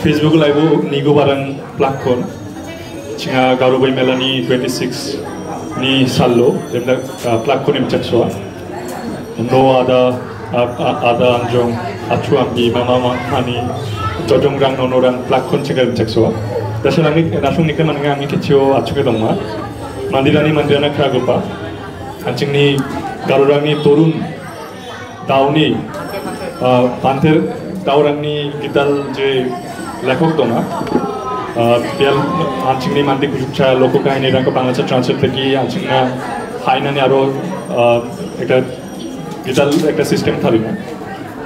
Facebook Live nigo barang platform cinga garubai melani 26 ni sallo demda platform imchakswa no ada anjong achuam di mama mani jojong rang nonorang platform cinga imchakswa dasanami nasung nikan mananga ami keccio achuke dongma mandirana kragopa anjingni garurangni turun dauni panter taurangni gital je lekok dona biar anjingni mandi kusukcha loko kahini rangko bangsa translate lagi anjingna hainani aro ekta gital ekta system thalina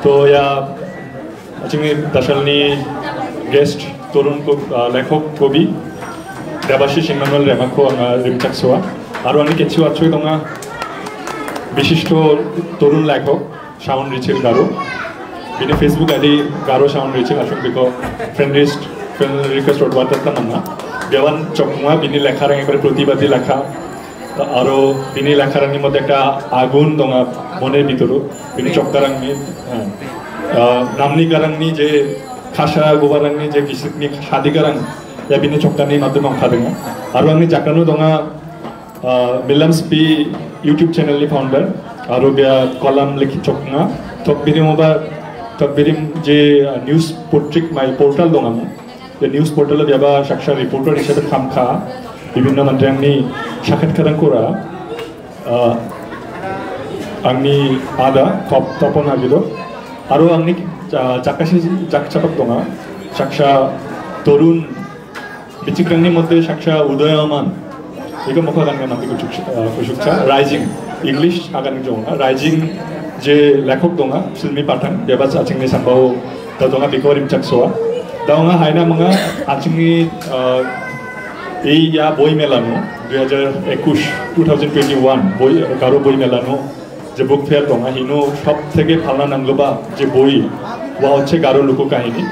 to ya anjingni dasalni guest torun ko lekok kobi Debashis Emmanuel রেমাকো রিমচাকসোয়া আরও আমি কিছু আছো দোঙা বিশিষ্ট তরুণ লেখক Shaon Rietschel Garo বিনি Facebook ID Garo Shaon Rietschel আসুক বিকো ফ্রেন্ড রিকোয়েস্ট ওয়াটারটা মান্না বেওয়ান চকমুয়া বিনি লেখারাং একবারে প্রতিবাদী লেখা আরও বিনি লেখারাংনি মধ্যে একটা আগুন দোঙা মনের ভিতরও বিনি চক্কারাংনি নামনি গারাংনি যে খাসা গোবারাংনি যে বিসিকনি সাদিগারাং ya bini chokkani madde mang khadinga aru angni jakanu donga Williams P YouTube channel ni founder aru bia column likhi chokna tokbirim je news portal donga the news portal bia ba shaksha reporter hisabe khamkha bibinno mandrangni sakhatkarang kora angni ada topon hagido aru angni jakchapak donga shaksha torun বিচিক্রাংনি মধ্যে সাক্ষা উদয়মান এগো মুখ গানগান নামে কুসুকছা rising English আগান জংনা rising যে লেখক দঙা সিলমি পাঠান বেবাস আচিংনি সাম্বাও তা দঙা বিকরিম চাকসোয়া দাওঙা hyena মঙা আচিংনি এই ইয়া বই মেলানো 2021 বই কারো বই মেলানো যে বুক ফেয়ার দঙা হিনো সব থেকে ভালো নাঙ্গবা যে বই ওয়া হচ্ছে গারো লোককাহিনী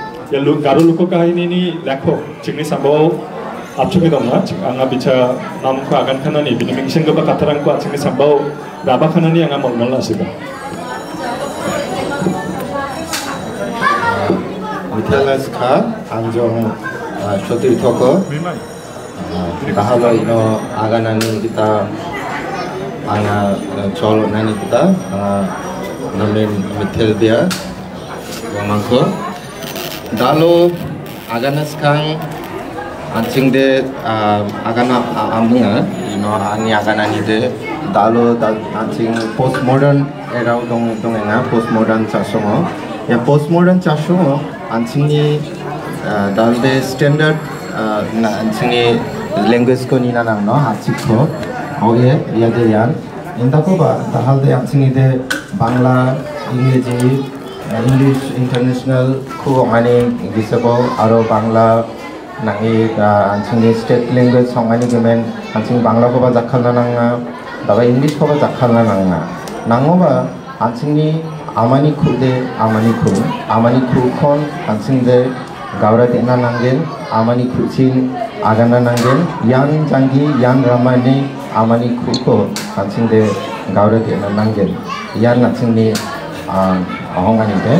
গারো লোককাহিনী ni লেখক চিংনি সাম্বাও আপচুকে দংনা আঙা বিছা নামখো আগান খানানি বিনি মিংসিং গবা কাথারাংকো চিংনি সাম্বাও রাবা খানানি আঙা মলমল আসিবা মিথালাস খা আঞ্জং সতীর্থক bahalo ino aganani kita anga cholo nani kita namen mithel dia mangko dalo aganas kang anjing de agana amunga ino ani agana ni de dalo anjing postmodern era dong enga postmodern chasongo ya postmodern chasongo anjing ni dalde standard na anjing ni language ko ni na nang no hachiko oye ya de yan indako ba dahalde anjing ni de bangla ingreji English international ko mani gisabo aro bangla nangi anjingni state language songani gemen anjing bangla ko ba jakhalna nanga daga english ko ba jakhalna nanga nangoba anjingni amani khu khon anjingde gaura dena nangen amani khuchin agana nangen yan jangi yan ramani amani khu ko anjingde gaura dena nangen yan anjingni ahongani de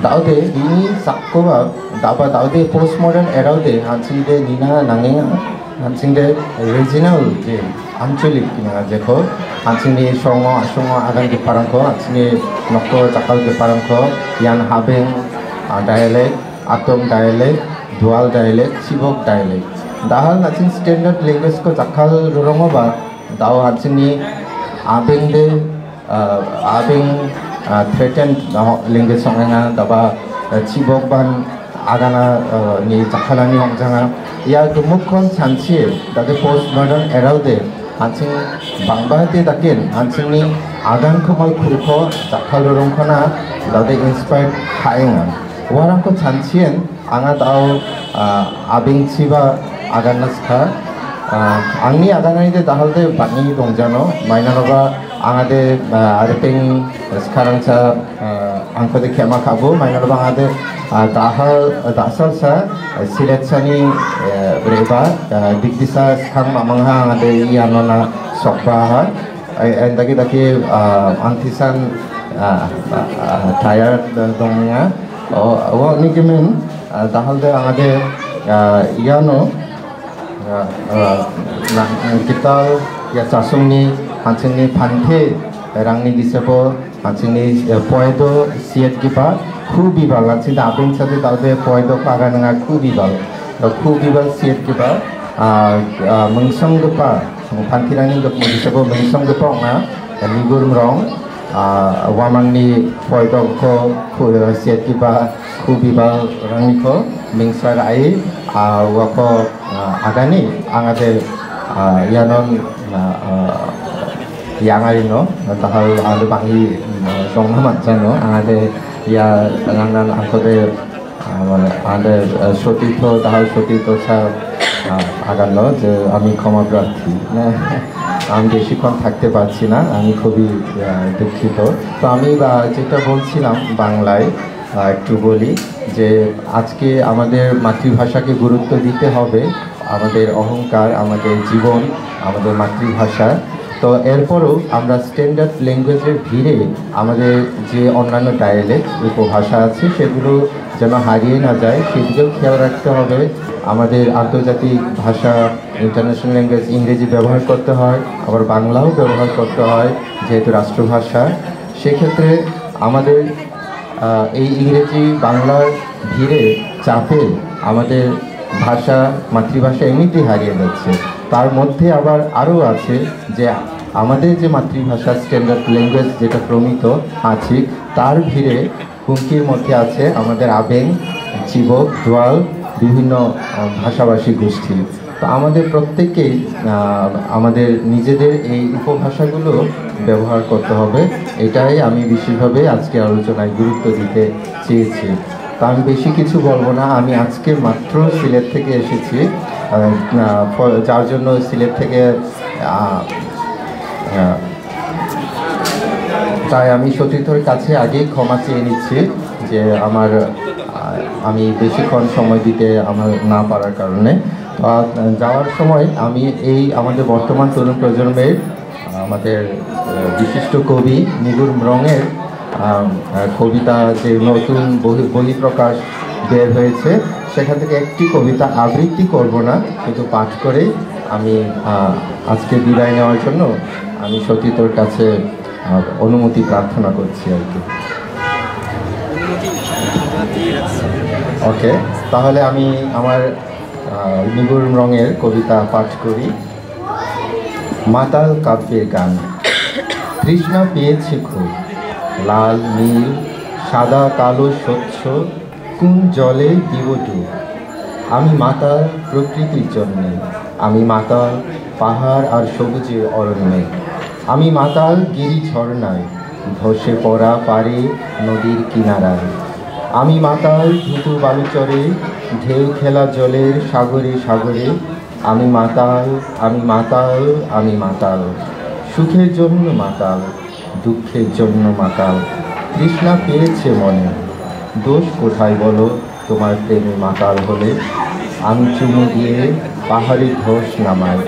daude ini sakkoba daba daude postmodern era de anjingde nina nangenga anjingde regional je ancholik kinga jekho anjingni songo asongo agan di parangko anjingni nokko jakal di parangko yan habeng dialect atom dialect dual dialect sibok dialect dahal anjing standard language ko jakal rorongoba dao anjingni abeng de abeng threatened language songena daba chibok ban agana ni jakhalani hongjanga ya gumukhon chanchi dade postmodern era de anjing bangba de dakin anjingni agan khomal khurkho jakhalorong khona dade inspired khaenga warang ko chanchien anga dao abing chiba aganas kha angni aganani de dahalde bani dongjano mainanoba angade arepeng sekarang sa angko de kema kabo mainanoba angade dasal sa silet sani breba dikdisa sekarang mamangha angade ianona sokba ha endagi antisan tayar dongnya oh ni kemen তাহলে আমাদের ইয়ানো kita ya sasungni hansini phante rangni gisebo hansini poedo siet giba khubi bal hansini abeng sate taude poedo pagananga khubi bal siet giba mengsong gepa phanti rangni gisebo mengsong gepa na nigur mrong wamangni poedo ko siet giba khubi bal rangni ko mengsar ai wako agani angade yanon yangarino tahal alu bangi songhamat jano angade ya nangnan angkode ande sotito tahal sotito sa aganno je ami ক্ষমা প্রার্থী আমি বেশিক্ষণ থাকতে পারছি না আমি খুবই দুঃখিত তো আমি যেটা বলছিলাম বাংলায় একটু বলি যে আজকে আমাদের মাতৃভাষাকে গুরুত্ব দিতে হবে আমাদের অহংকার আমাদের জীবন আমাদের মাতৃভাষা তো এরপরও আমরা স্ট্যান্ডার্ড ল্যাঙ্গুয়েজের ভিড়ে আমাদের যে অন্যান্য ডায়ালেক্ট উপভাষা আছে সেগুলো যেন হারিয়ে না যায় সেদিকেও খেয়াল রাখতে হবে আমাদের আন্তর্জাতিক ভাষা ইন্টারন্যাশনাল ল্যাঙ্গুয়েজ ইংরেজি ব্যবহার করতে হয় আবার বাংলাও ব্যবহার করতে হয় যেহেতু রাষ্ট্রভাষা সেক্ষেত্রে আমাদের এই ইংরেজি বাংলার ভিড়ে চাপে আমাদের ভাষা মাতৃভাষা এমনিতেই হারিয়ে যাচ্ছে তার মধ্যে আবার আরও আছে যে আমাদের যে মাতৃভাষা স্ট্যান্ডার্ড ল্যাঙ্গুয়েজ যেটা প্রমিত আছে তার ভিড়ে হুমকির মধ্যে আছে আমাদের আবেং জীবক দোয়াল বিভিন্ন ভাষাভাষী গোষ্ঠী তো আমাদের প্রত্যেককেই আমাদের নিজেদের এই উপভাষাগুলো ব্যবহার করতে হবে এটাই আমি বিশেষভাবে আজকে আলোচনায় গুরুত্ব দিতে চেয়েছি তা আমি বেশি কিছু বলবো না আমি আজকে মাত্র সিলেট থেকে এসেছি যার জন্য সিলেট থেকে তাই আমি সতীর্থর কাছে আগেই ক্ষমা চেয়ে নিচ্ছি যে আমি বেশিক্ষণ সময় দিতে আমার না পারার কারণে যাওয়ার সময় আমি এই আমাদের বর্তমান তরুণ প্রজন্মের আমাদের বিশিষ্ট কবি নিগুর মরংয়ের কবিতা যে নতুন বই প্রকাশ বের হয়েছে সেখান থেকে একটি কবিতা আবৃত্তি করব না কিন্তু পাঠ করে আমি আজকে বিদায় নেওয়ার জন্য আমি সতীর্থর কাছে অনুমতি প্রার্থনা করছি আর কি ওকে তাহলে আমি আমার নিগুর রঙের কবিতা পাঠ করি মাতাল কাব্যের গান তৃষ্ণা পেয়েছে খুব লাল নীল সাদা কালো স্বচ্ছ কোন জলে দিব ডুব আমি মাতাল প্রকৃতির জন্যে আমি মাতাল পাহাড় আর সবুজের অরণ্যে আমি মাতাল গিরি ঝর্ণায় ধসে পড়া পারে নদীর কিনারায় আমি মাতাল ধুতু বালুচরে ঢেউ খেলা জলের সাগরে সাগরে আমি মাতাল আমি মাতাল আমি মাতাল সুখের জন্য মাতাল দুঃখের জন্য মাতাল তৃষ্ণা পেয়েছে মনে দোষ কোথায় বলো তোমার প্রেমে মাতাল হলে আমি চুমু দিয়ে পাহাড়ে ধস নামাই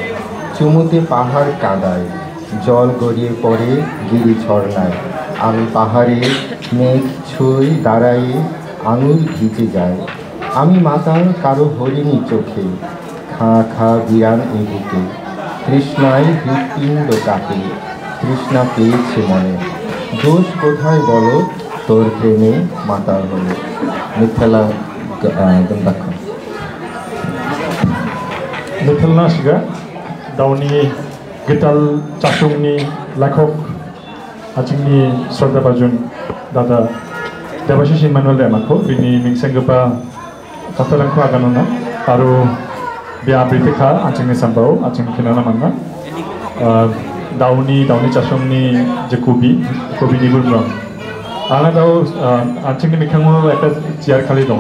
চুমুতে পাহাড় কাঁদায় জল গড়িয়ে পড়ে গিরি ঝর্ণায় আমি পাহাড়ে মেঘ ছুঁই দাঁড়াই আঙুল ভিজে যায় আমি মাতাল কারো হরিণী চোখে খা খা বিরান এ বুকে তৃষ্ণায় হৃৎপিণ্ড কাটে তৃষ্ণা পেয়েছে মনে দোষ কোথায় বলো তোর প্রেমে মাতাল হলে মিথ্যালা গন্ধাক্ষ মিথ্যালনা সিগা দাউনি গীতাল চাসুংনি লেখক আচিংনি শ্রদ্ধাভাজন দাদা দেবাশিস ইমানুয়েল रेमाखौ बिनि मिंसेंगोपा काथारांखौ आगानना आरो बे आबृतिखा आचिंनि साम्बाव आचिंनि खिनाना मानना दाउनि चासुंनि जे कबि निगुर मरं आंना दाउ आचिंनि मिखाङाव একটা চেয়ার खालि दङ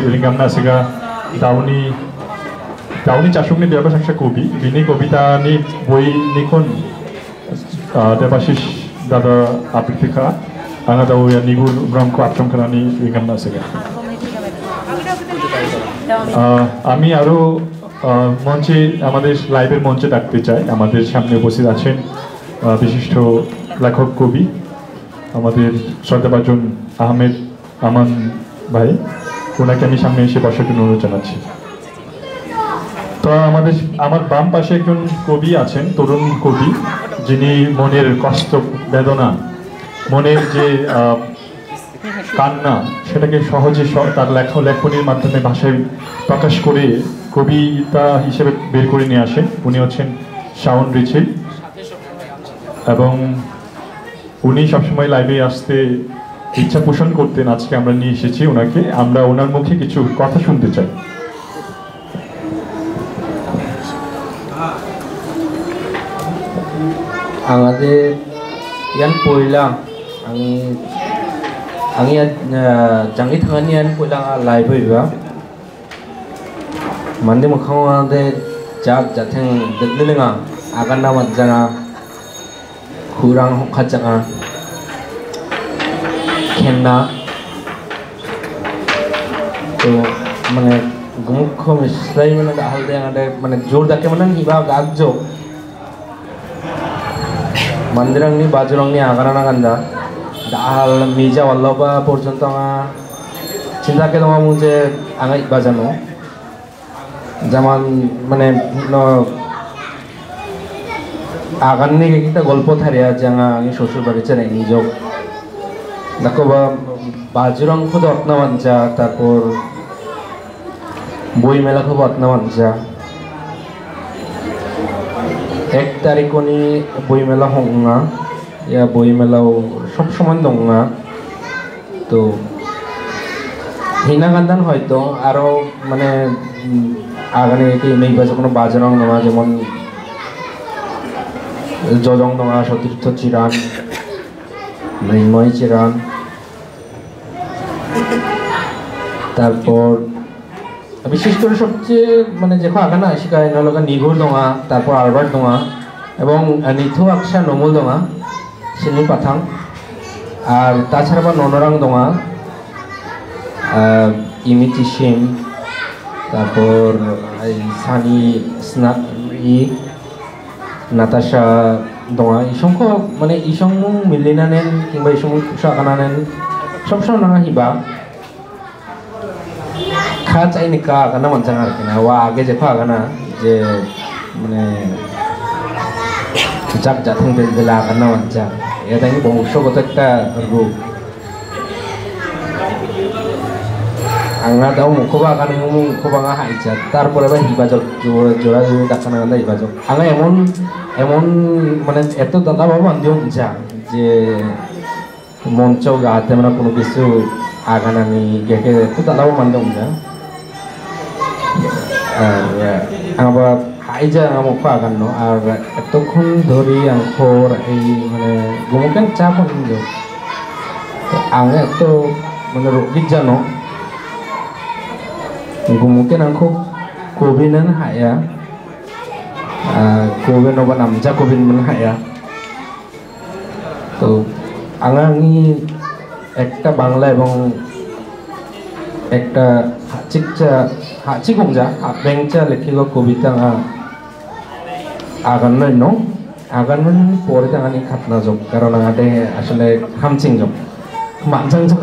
रिंगामना सिगा दाउनि चासुंनि बेबासांसा कबि बिनि कबितानि बयनिखुन देबाशिस दादा आबृतिखा आंना दाउ निगुर मरंखौ आबसंखानानि रिंगामना सिगा আমি আরও মঞ্চে আমাদের লাইভের মঞ্চে ডাকতে চাই আমাদের সামনে উপস্থিত আছেন বিশিষ্ট লেখক কবি আমাদের শ্রদ্ধাভাজন আহমেদ আমান ভাই ওনাকে আমি সামনে এসে বসার জন্য অনুরোধ জানাচ্ছি। তো আমার বাম পাশে একজন কবি আছেন, তরুণ কবি, যিনি মনের কষ্ট, বেদনা, মনের যে কান্না, সেটাকে সহজে তার লেখনীর মাধ্যমে ভাষায় প্রকাশ করে কবিতা হিসেবে বের করে নিয়ে আসেন। উনি হচ্ছেন শাওন রিচিল, এবং উনি সবসময় লাইভে আসতে ইচ্ছা পোষণ করতেন। আজকে আমরা নিয়ে এসেছি ওনাকে, আমরা ওনার মুখে কিছু কথা শুনতে চাই। আমাদের ইয়ান পয়লা আমি jangi thangani yan pula live ba mande mukhawa de jak jatheng deklenga agana majanga khurang hokhachanga khenna to mane gumukho mislai mane halde ade mane jor dake mane hiba gagjo mandirangni bajurangni agana naganda dal mija wallaba porjonto anga cinta ke dama muje angai bajano যেমন মানে আগাননি একটা গল্প থারিয়া জাঙা আমি শ্বশুর বাড়ি চাই নিজক দেখো বা বাজুরং খুদ অত্নামাঞ্চা, তারপর বই মেলা খুব অত্নামাঞ্চা 1 তারিখনি বই মেলা হংনা ইয়া বই মেলাও সব সময় দংনা। তো হিনা গান্ধান হয়তো আরো মানে আগানে নির্বাচন কোনো বাজরং নয়, যেমন জজং নয়, সতীর্থ চিরান, মৃন্ময় চিরান, তারপর বিশেষ করে সবচেয়ে মানে যেখানে আগানা শিকায় নলগা নিঘুর দোঙা, তারপর আরবার্ট দোঙা এবং নিথু আকশা নমুল দোঙা সিনি পাথাং, আর তাছাড়া বা ননরাং দোঙা ইমিতি সিম, তারপর সানি নাতাশা দোঙা ইসংখ্য মানে ইসং মিলিনানেন কিংবা ইসং আগানানেন সবসময় নাঙা হিবা খা চাইনি কা আগানা মানচাং আর কি না ওয়া আগে যেখো আগানা যে মানে যাক জাথং দিলে আগানা মানচাং এটা বংশগত একটা রূপ। আংনা দাও মুখবা আগানে মুখবা আঙা হাইচা তারপরে বা হিবাজক জোড়া জোড়া ডাকানা গান্দা হিবাজক আঙা এমন এমন মানে এত দাদা বাবা আন্দিও যা যে মঞ্চ গাতে মানে কোনো কিছু আগানানি গেকে এত দাদা বাবা মানদিও যা আঙা হাইজা আঙা মুখ আগানো আর এতক্ষণ ধরি আংখর এই মানে গুমুকেন চা পড়িও আঙা এত মানে রোগী জানো gumukin angko kobinan haya kobin oba namja kobin man haya তো আমি একটা বাংলা এবং একটা হাচিকংজা বেংচা লেখিক কবিতা আগান্নয় ন আগান্নয় পরে আঙানি খাতনা যোগ কারণ আঙাতে আসলে হামচিং যোগ মানজাং যোগ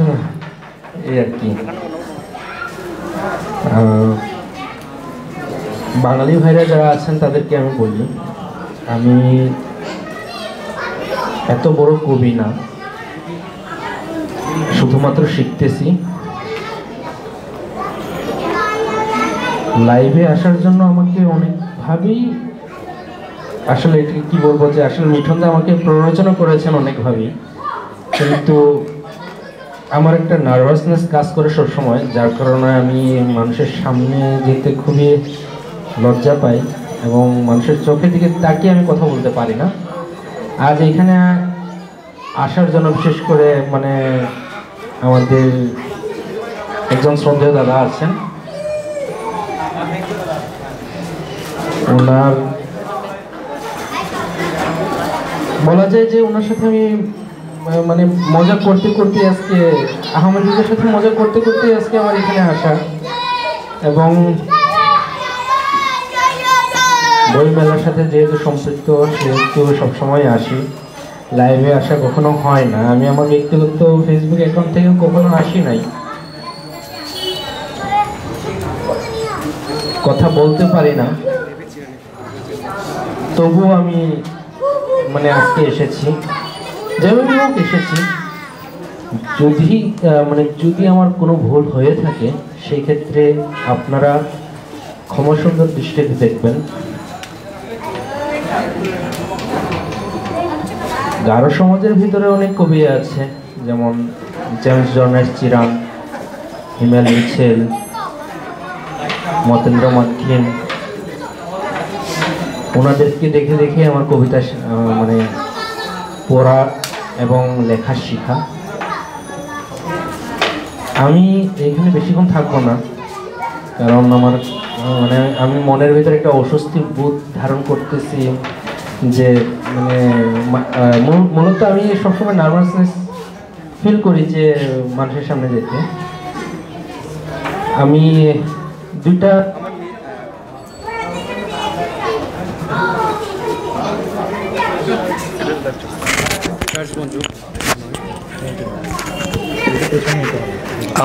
এই আর কি। বাঙালি ভাইরা যারা আছেন তাদেরকে আমি বলি আমি এত বড় কবি না, শুধুমাত্র শিখতেছি। লাইভে আসার জন্য আমাকে অনেকভাবেই আসলে কি বলবো যে আসলে মিঠুনদা আমাকে প্ররোচনা করেছেন অনেকভাবেই, কিন্তু আমার একটা নার্ভাসনেস কাজ করে সবসময়, যার কারণে আমি মানুষের সামনে যেতে খুবই লজ্জা পাই এবং মানুষের চোখের দিকে তাকিয়ে আমি কথা বলতে পারি না। আজ এখানে আসার জন্য বিশেষ করে মানে আমাদের একজন শ্রদ্ধেয় দাদা আছেন, ওনার বলা যায় যে ওনার সাথে আমি মানে মজা করতে করতে আজকে আহমেদের সাথে মজা করতে করতে আজকে আমার এখানে আসা, এবং বই মেলার সাথে যেহেতু সম্পৃক্ত সেহেতু সবসময় আসি। লাইভে আসা কখনো হয় না, আমি আমার ব্যক্তিগত ফেসবুক অ্যাকাউন্ট থেকে কখনো আসি নাই। কথা বলতে পারি না, তবু আমি মানে আজকে এসেছি, যেভাবে হোক এসেছি। যদি আমার কোনো ভুল হয়ে থাকে সেই ক্ষেত্রে আপনারা ক্ষমা সুন্দর দৃষ্টিতে দেখবেন। গারো সমাজের ভিতরে অনেক কবি আছে, যেমন জেমস জর্নেস চিরাং, হিমেল মিছেল, মতেন্দ্র মার্কিন। ওনাদেরকে দেখে দেখে আমার কবিতা মানে পড়া এবং লেখা শেখা। আমি এখানে বেশিক্ষণ থাকবো না, কারণ আমার আমি মনের ভিতরে একটা অস্বস্তি বোধ ধারণ করতেছি, যে মূলত আমি সবসময় নার্ভাসনেস ফিল করি যে মানুষের সামনে যেতে। আমি দুইটা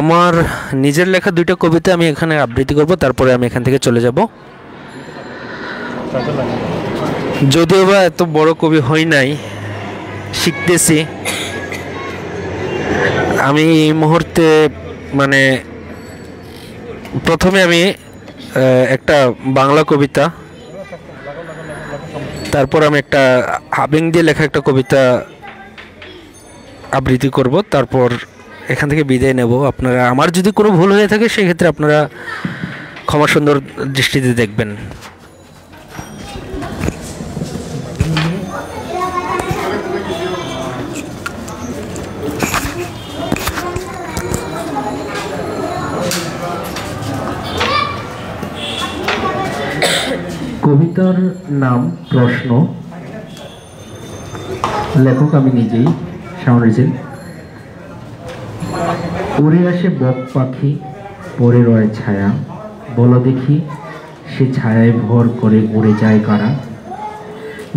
আমার নিজের লেখা দুইটা কবিতা আমি এখানে আবৃত্তি করব, তারপরে আমি এখান থেকে চলে যাব। যদিও বা এত বড় কবি হই নাই, শিখতেছি। আমি এই মুহূর্তে প্রথমে আমি একটা বাংলা কবিতা, তারপর আমি একটা হাবিং দিয়ে লেখা একটা কবিতা আবৃত্তি করব, তারপর এখান থেকে বিদায় নেব। আপনারা, আমার যদি কোনো ভুল হয়ে থাকে সেক্ষেত্রে আপনারা ক্ষমা সুন্দর দৃষ্টিতে দেখবেন। কবিতার নাম প্রশ্ন, লেখক আমি নিজেই, শাওন রিজেল। উড়ে আসে বক পাখি, পরে রয় ছায়া, বলো দেখি সে ছায়ায় ভর করে উড়ে যায় কারা।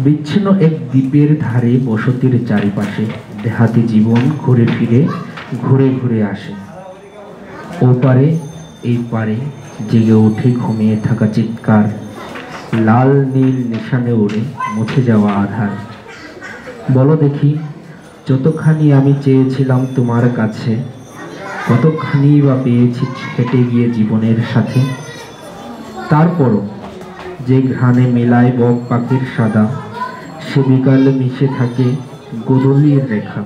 বিচ্ছিন্ন এক দ্বীপের ধারে বসতির চারিপাশে দেহাতি জীবন ঘুরে ফিরে ঘুরে ঘুরে আসে। ও পারে এই পারে জেগে ওঠে ঘুমিয়ে থাকা চিৎকার, লাল নীল নিশানে উড়ে মুছে যাওয়া আধার। বলো দেখি যতখানি আমি চেয়েছিলাম তোমার কাছে, কতখানি বা পেয়েছি হেঁটে গিয়ে জীবনের সাথে। তারপরও যে ঘ্রাণে মেলায় বক পাখির সাদা, সে বিকালে মিশে থাকে গোধূলির রেখা।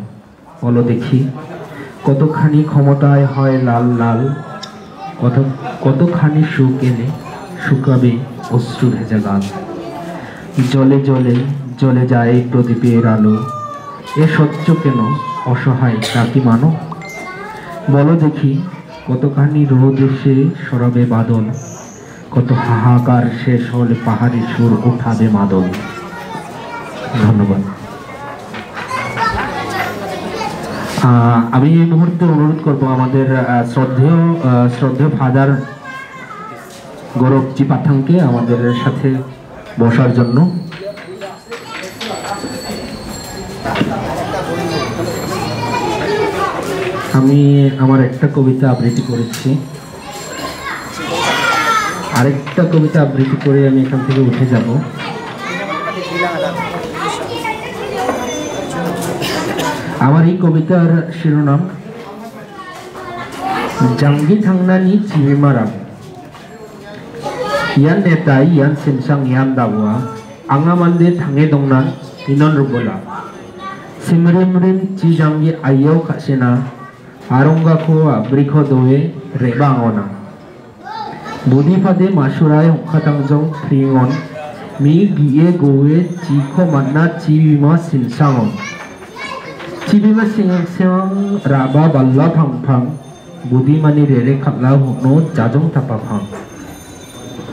বলো দেখি কতখানি ক্ষমতায় হয় লাল লাল, কতখানি সুখ এনে শুকাবে অশ্রু ভেজা গান। জলে জলে জ্বলে যায় প্রদীপের আলো, এ সহ্য কেন অসহায় তাকি মানো। বলো দেখি কতখানি রোদ এসে সরাবে বাদল, কত হাহাকার শেষ হলে পাহাড়ি সুর উঠাবে মাদল। ধন্যবাদ। আমি এই মুহূর্তে অনুরোধ করব আমাদের শ্রদ্ধেয় ফাদার গৌরবজি পাঠানকে আমাদের সাথে বসার জন্য। আমি আমার একটা কবিতা আবৃত্তি করেছি, আরেকটা কবিতা আবৃত্তি করে আমি এখান থেকে উঠে যাব। আমার এই কবিতার শিরোনাম জাঙ্গি থাংনানি চিবিমারাম। ইয়ান নেতাই ইয়ান সিমসাং ইয়ান দাবুয়া আঙামান্দে থাঙে দংনান ইনন রুবলা সিমরিমরিম চি জাঙ্গি আইয়াও খাসেনা আরঙ্গাখো আব্রিখ দোয়ে রেবাঙনা বুদিফাদে মাসুরায় হংখাতাংজং ফ্রিঙন মি গিয়ে গোয়ে চিখো মান্না চিবিমা সিনসাঙন চিবিমা সিংসাং রাবা বাল্লা ফাংফাং বুদিমানি রেরে খাতলা হুনো জাজং তাপাফাং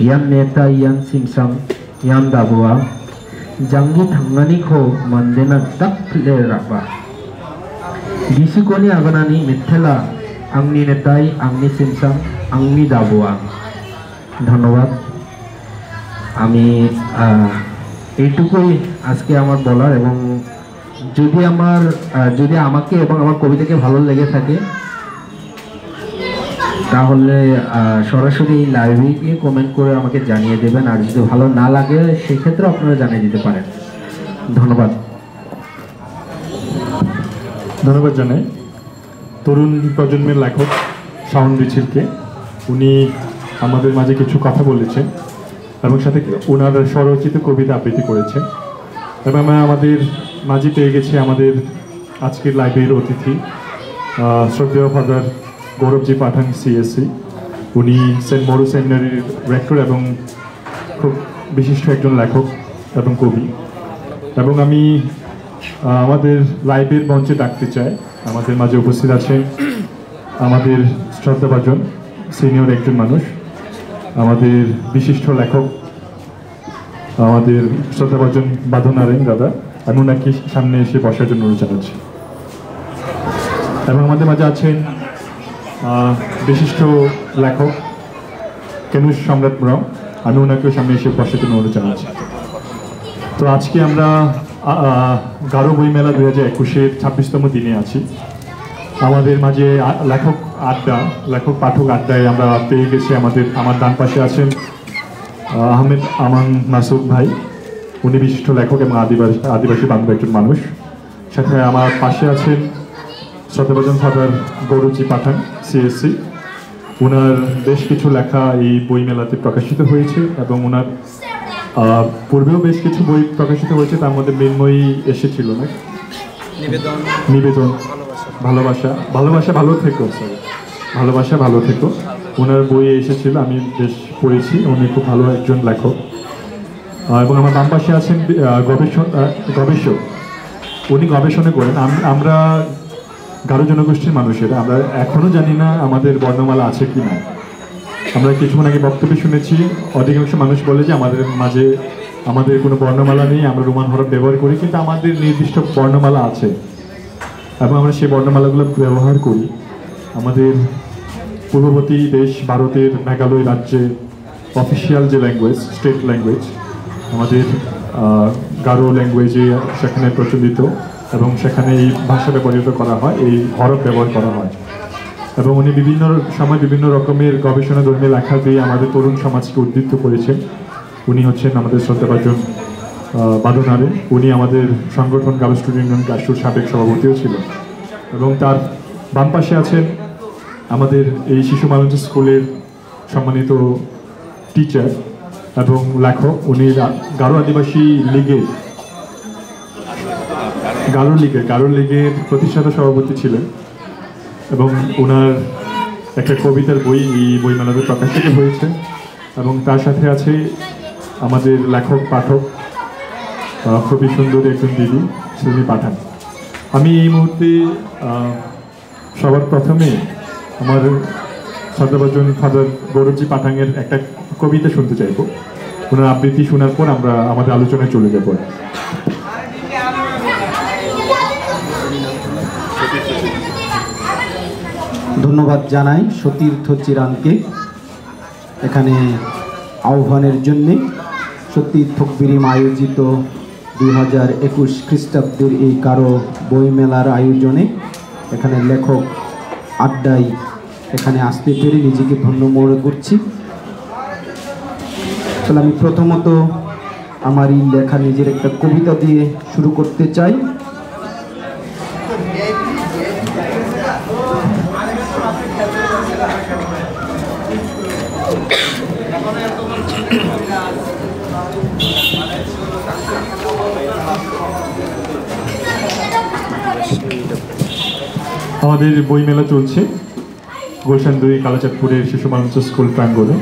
ইয়ান নেতা ইয়ান সিমসাং ইয়ান দাবুয়া জাঙ্গি থাংনানি খো মানদেনা দাকলে রাবা গিসিকনি আগানানি মিথেলা আংনি নেতাই আংনি সিমসাং আংনি দাবুয়া। ধন্যবাদ। আমি এইটুকুই আজকে আমার বলার, এবং যদি আমাকে এবং আমার কবিতাকে ভালো লেগে থাকে তাহলে সরাসরি লাইভে গিয়ে কমেন্ট করে আমাকে জানিয়ে দেবেন, আর যদি ভালো না লাগে সেক্ষেত্রে আপনারা জানিয়ে দিতে পারেন। ধন্যবাদ। ধন্যবাদ জানাই তরুণ প্রজন্মের লেখক শাওন রিচিলকে। উনি আমাদের মাঝে কিছু কথা বলেছেন এবং সাথে ওনার স্বরচিত কবিতা আবৃত্তি করেছেন। এবং আমরা আমাদের মাঝে পেয়ে গেছি আমাদের আজকের লাইভের অতিথি শ্রদ্ধেয় ফাদার গৌরবজি পাঠান সিএসসি। উনি সেন্ট মরু সেমিনারির রেক্টর এবং খুব বিশিষ্ট একজন লেখক এবং কবি। এবং আমি আমাদের লাইভের মঞ্চে ডাকতে চাই, আমাদের মাঝে উপস্থিত আছেন আমাদের শ্রদ্ধাভাজন সিনিয়র একজন মানুষ, আমাদের বিশিষ্ট লেখক, আমাদের শ্রদ্ধাভাজন বাঁধনারেন দাদা। আমি ওনাকে সামনে এসে বসার জন্য অনুরোধ জানাচ্ছি। এবং আমাদের মাঝে আছেন বিশিষ্ট লেখক কেনুষ সম্রাট রাও। আমি ওনাকেও সামনে এসে বসার জন্য অনুরোধ জানাচ্ছি। তো আজকে আমরা গারো বইমেলা 2021-এর 26তম দিনে আছি। আমাদের মাঝে লেখক আড্ডা, লেখক পাঠক আড্ডায় আমরা পেয়ে গেছি আমার ডান পাশে আছেন আহমেদ আমান মাসুদ ভাই। উনি বিশিষ্ট লেখক এবং আদিবাসী বান্ধব একজন মানুষ। সাথে আমার পাশে আছেন শ্রদ্ধাভাজন ফাদার গৌরবজি পাঠান সিএসসি। ওনার বেশ কিছু লেখা এই বইমেলাতে প্রকাশিত হয়েছে এবং ওনার পূর্বেও বেশ কিছু বই প্রকাশিত হয়েছে। তার মধ্যে মৃন্ময়ী এসেছিল না, নিবেদন, ভালোবাসা ভালো থেকো, ভালোবাসা ভালো থেকো, ওনার বই এসেছিল, আমি বেশ পড়েছি। উনি খুব ভালো একজন লেখক। এবং আমার বাম পাশে আছেন গবেষক। উনি গবেষণা করেন। আমরা গারো জনগোষ্ঠীর মানুষেরা আমরা এখনও জানি না আমাদের বর্ণমালা আছে কি না। আমরা কিছুক্ষণ আগে বক্তব্য শুনেছি, অধিকাংশ মানুষ বলে যে আমাদের কোনো বর্ণমালা নেই, আমরা রোমান হরফ ব্যবহার করি, কিন্তু আমাদের নির্দিষ্ট বর্ণমালা আছে এবং আমরা সেই বর্ণমালাগুলো ব্যবহার করি। আমাদের পূর্ববর্তী দেশ ভারতের মেঘালয় রাজ্যে অফিসিয়াল যে ল্যাঙ্গুয়েজ, স্টেট ল্যাঙ্গুয়েজ আমাদের গারো ল্যাঙ্গুয়েজে সেখানে প্রচলিত এবং সেখানে এই ভাষা ব্যবহৃত করা হয়, এই হরফ ব্যবহার করা হয়। এবং উনি বিভিন্ন সময় বিভিন্ন রকমের গবেষণা ধর্মী লেখা দিয়ে আমাদের তরুণ সমাজকে উদ্দীপ্ত করেছেন। উনি হচ্ছেন আমাদের শ্রদ্ধাভাজন বাঁধনারেন। উনি আমাদের সংগঠন গারো স্টুডেন্ট ইউনিয়ন কাশুর সাবেক সভাপতিও ছিলেন। এবং তার বাম পাশে আছেন আমাদের এই শিশু মানুষ স্কুলের সম্মানিত টিচার এবং লেখক। উনি গারো আদিবাসী গারো লীগের প্রতিষ্ঠাতা সভাপতি ছিলেন এবং ওনার একটা কবিতার বই এই বইমেলাতে প্রকাশিত হয়েছে। এবং তার সাথে আছে আমাদের লেখক পাঠক খুবই সুন্দর একজন দিদি শ্রী পাঠান। আমি এই মুহূর্তে সবার প্রথমে আমার শ্রদ্ধাভাজন ফাদার গৌরবজি পাঠানের একটা কবিতা শুনতে চাইব। ওনার আবৃত্তি শোনার পর আমরা আমাদের আলোচনায় চলে যাব। ধন্যবাদ জানাই সতীর্থ চিরানকে এখানে আহ্বানের জন্যে। সতীর্থ বিরিম আয়োজিত 2021 খ্রিস্টাব্দের এই গারো বইমেলার আয়োজনে এখানে লেখক আড্ডায় এখানে আসতে পেরে নিজেকে ধন্য মনে করছি। তাহলে আমি প্রথমত আমার এই লেখা নিজের একটা কবিতা দিয়ে শুরু করতে চাই। আমাদের বইমেলা চলছে গুলশান 2 কালাচাঁদপুরের শিশু মানুষ স্কুল প্রাঙ্গণে।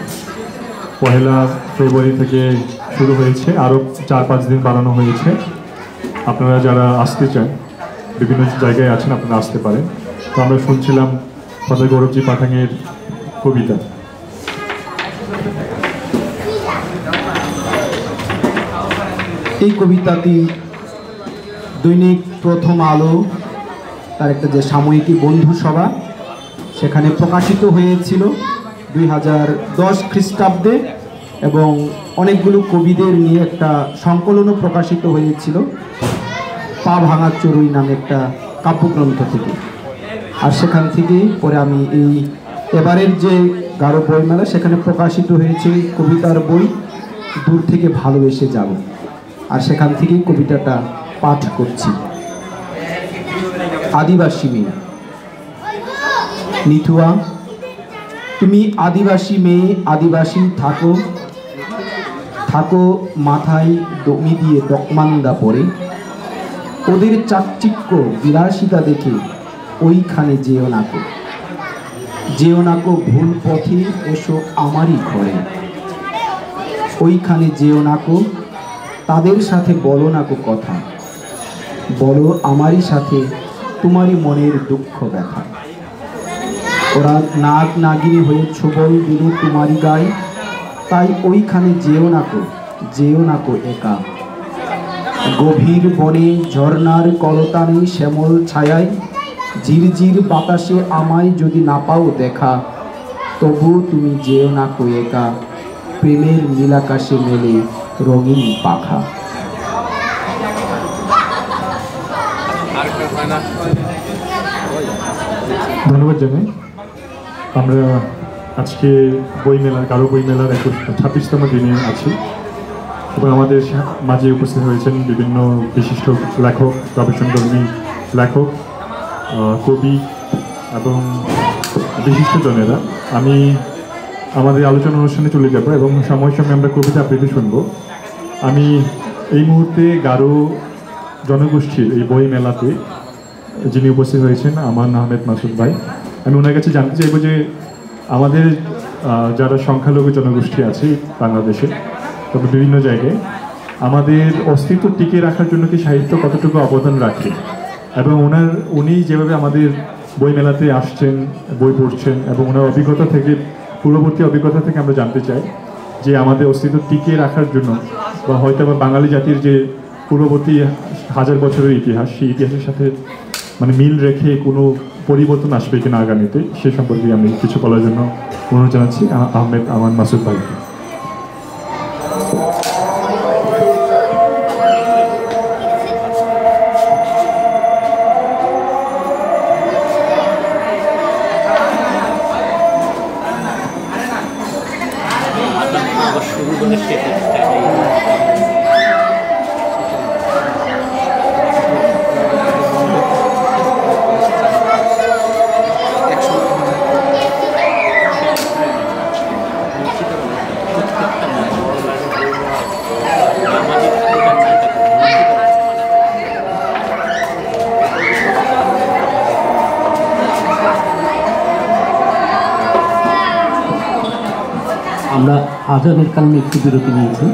1 ফেব্রুয়ারি থেকে শুরু হয়েছে, আরও 4-5 দিন বাড়ানো হয়েছে। আপনারা যারা আসতে চান, বিভিন্ন জায়গায় আছেন, আপনারা আসতে পারেন। তো আমরা শুনছিলাম ফাদার গৌরবজি পাঠানের কবিতা। এই কবিতাটি দৈনিক প্রথম আলো তার একটা যে সাময়িকী বন্ধু সভা সেখানে প্রকাশিত হয়েছিল 2010 খ্রিস্টাব্দে এবং অনেকগুলো কবিদের নিয়ে একটা সংকলনও প্রকাশিত হয়েছিল পা ভাঙা চড়ুই নামে একটা কাব্যগ্রন্থ থেকে। আর সেখান থেকেই পরে আমি এই এবারের যে গারো বইমেলা সেখানে প্রকাশিত হয়েছে কবিতার বই দূর থেকে ভালোবেসে যাব, আর সেখান থেকেই কবিতাটা পাঠ করছি। আদিবাসী মেয়ে। নিথুয়া, তুমি আদিবাসী মেয়ে, আদিবাসী থাকো থাকো মাথায় দমি দিয়ে তকমান্দা পরে, ওদের চাকচিক্য বিলাসিতা দেখে ওইখানে যেও নাকো, যেও নাকো ভুল পথে, এসো আমারই ঘরে। ওইখানে যেও নাকো, তাদের সাথে বলো নাকো কথা, বলো আমারই সাথে তোমারই মনের দুঃখ ব্যথা। ওরা নাগ নাগিনী হয়ে ছোবল দিলে তোমারই গায়ে, তাই ওইখানে যেও নাকো একা। গভীর বনে ঝর্ণার কলতানে শ্যামল ছায়ায়, ঝিরঝির বাতাসে আমায় যদি না পাও দেখা, তবু তুমি যেও নাকো একা, প্রেমের নীলাকাশে মেলে রঙিন পাখা। ধন্যবাদ জানাই। আমরা আজকে বইমেলা গারো বইমেলার 26তম দিনে আছি এবং আমাদের মাঝে উপস্থিত হয়েছেন বিভিন্ন বিশিষ্ট লেখক, গবেষণাধর্মী লেখক, কবি এবং বিশিষ্টজনেরা। আমি আমাদের আলোচনা অনুষ্ঠানে চলে যাব এবং সময়ের সঙ্গে আমরা কবিতা আবৃত্তি শুনব। আমি এই মুহূর্তে গারো জনগোষ্ঠীর এই বই মেলাতে যিনি উপস্থিত হয়েছেন আমান আহমেদ মাসুদ ভাই, আমি ওনার কাছে জানতে চাইব যে আমাদের যারা সংখ্যালঘু জনগোষ্ঠী আছে বাংলাদেশে, তবে বিভিন্ন জায়গায়, আমাদের অস্তিত্ব টিকিয়ে রাখার জন্য কি সাহিত্য কতটুকু অবদান রাখে, এবং উনি যেভাবে আমাদের বই মেলাতে আসছেন, বই পড়ছেন, এবং ওনার অভিজ্ঞতা থেকে, পূর্ববর্তী অভিজ্ঞতা থেকে আমরা জানতে চাই যে আমাদের অস্তিত্ব টিকিয়ে রাখার জন্য, বা হয়তো বা বাঙালি জাতির যে পূর্ববর্তী 1000 বছরের ইতিহাস, সেই ইতিহাসের সাথে মানে মিল রেখে কোনো পরিবর্তন আসবে কিনা আগামীতে, সে সম্পর্কে আমি কিছু বলার জন্য অনুরোধ জানাচ্ছি আহমেদ আমান মাসুদ ভাই। আমরা আজানের কারণে একটু বিরতি নিয়েছি।